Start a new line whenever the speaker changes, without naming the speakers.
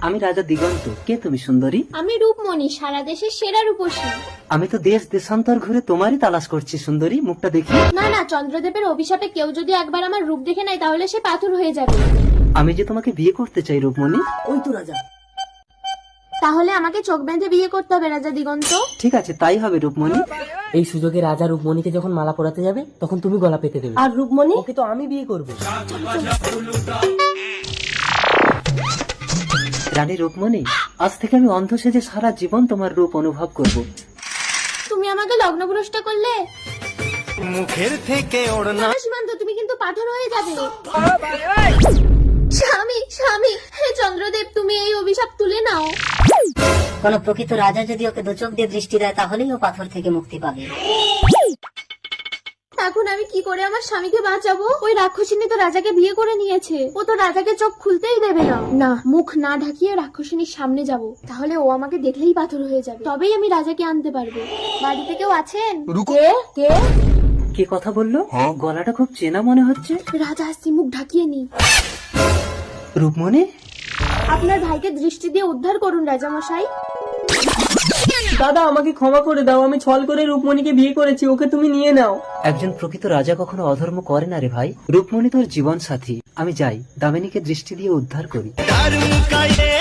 আমি রাজা দিগন্ত। কে তুমি সুন্দরী?
আমি রূপমণি, সারা দেশের সেরা রূপসী।
আমি তো দেশ দেশান্তর ঘুরে তোমারই তালাশ করছি সুন্দরী, মুখটা দেখি।
না না, চন্দ্রদেবের অভিশাপে কেউ যদি একবার আমার রূপ দেখে নেয় তাহলে সে পাথর হয়ে যাবে।
আমি যে তোমাকে বিয়ে করতে চাই রূপমণি।
ওই তো রাজা।
তাহলে আমাকে চোখ বেঁধে বিয়ে করতে হবে রাজা দিগন্ত।
ঠিক আছে, তাই হবে রূপমণি।
এই সুযোগে রাজা রূপমণিকে যখন মালা পরাতে যাবে তখন তুমি গলা পেতে দেবে।
আর রূপমণি?
ওকে তো আমি বিয়ে করবো।
রানী রূপমণি, আজ থেকে আমি অন্ধ সেজে সারা জীবন তোমার রূপ অনুভব করব।
তুমি আমাকে লগ্নভ্রষ্ট করলে।
মুখের থেকে ওড়না
না, সীমান্ত, তুমি কিন্তু পাথর হয়ে যাবে। স্বামী স্বামী, হে চন্দ্রদেব, তুমি এই অভিশাপ তুলে নাও।
কোন প্রকৃত রাজা যদি ওকে দুচোখ দিয়ে দৃষ্টি দেয় তাহলেই ও পাথর থেকে মুক্তি পাবে।
এখন আমি কি করে আমার স্বামীকে বাঁচাবো? ওই রাক্ষসিনী তো রাজাকে বিয়ে করে নিয়েছে, ও তো রাজাকে চোখ খুলতেই দেবে না। না, মুখ না ঢাকিয়ে রাক্ষসিনীর সামনে যাব, তাহলে ও আমাকে দেখলেই পাথর হয়ে যাবে, তবেই আমি রাজাকে আনতে পারবো। বাড়িতে কেউ আছেন?
কে কে?
কে কথা বললো? গলাটা খুব চেনা মনে হচ্ছে।
রাজা আসছি, মুখ ঢাকিয়ে নি।
রূপমণি,
আপনার ভাইকে দৃষ্টি দিয়ে উদ্ধার করুন রাজামশাই।
দাদা, আমাকে ক্ষমা করে দাও, আমি ছল করে রূপমণিকে বিয়ে করেছি, ওকে তুমি নিয়ে নাও।
একজন প্রকৃত রাজা কখনো অধর্ম করে না রে ভাই। রূপমণি তোর জীবন সাথী। আমি যাই, দামিনীকে দৃষ্টি দিয়ে উদ্ধার করি।
তার মুকায়ে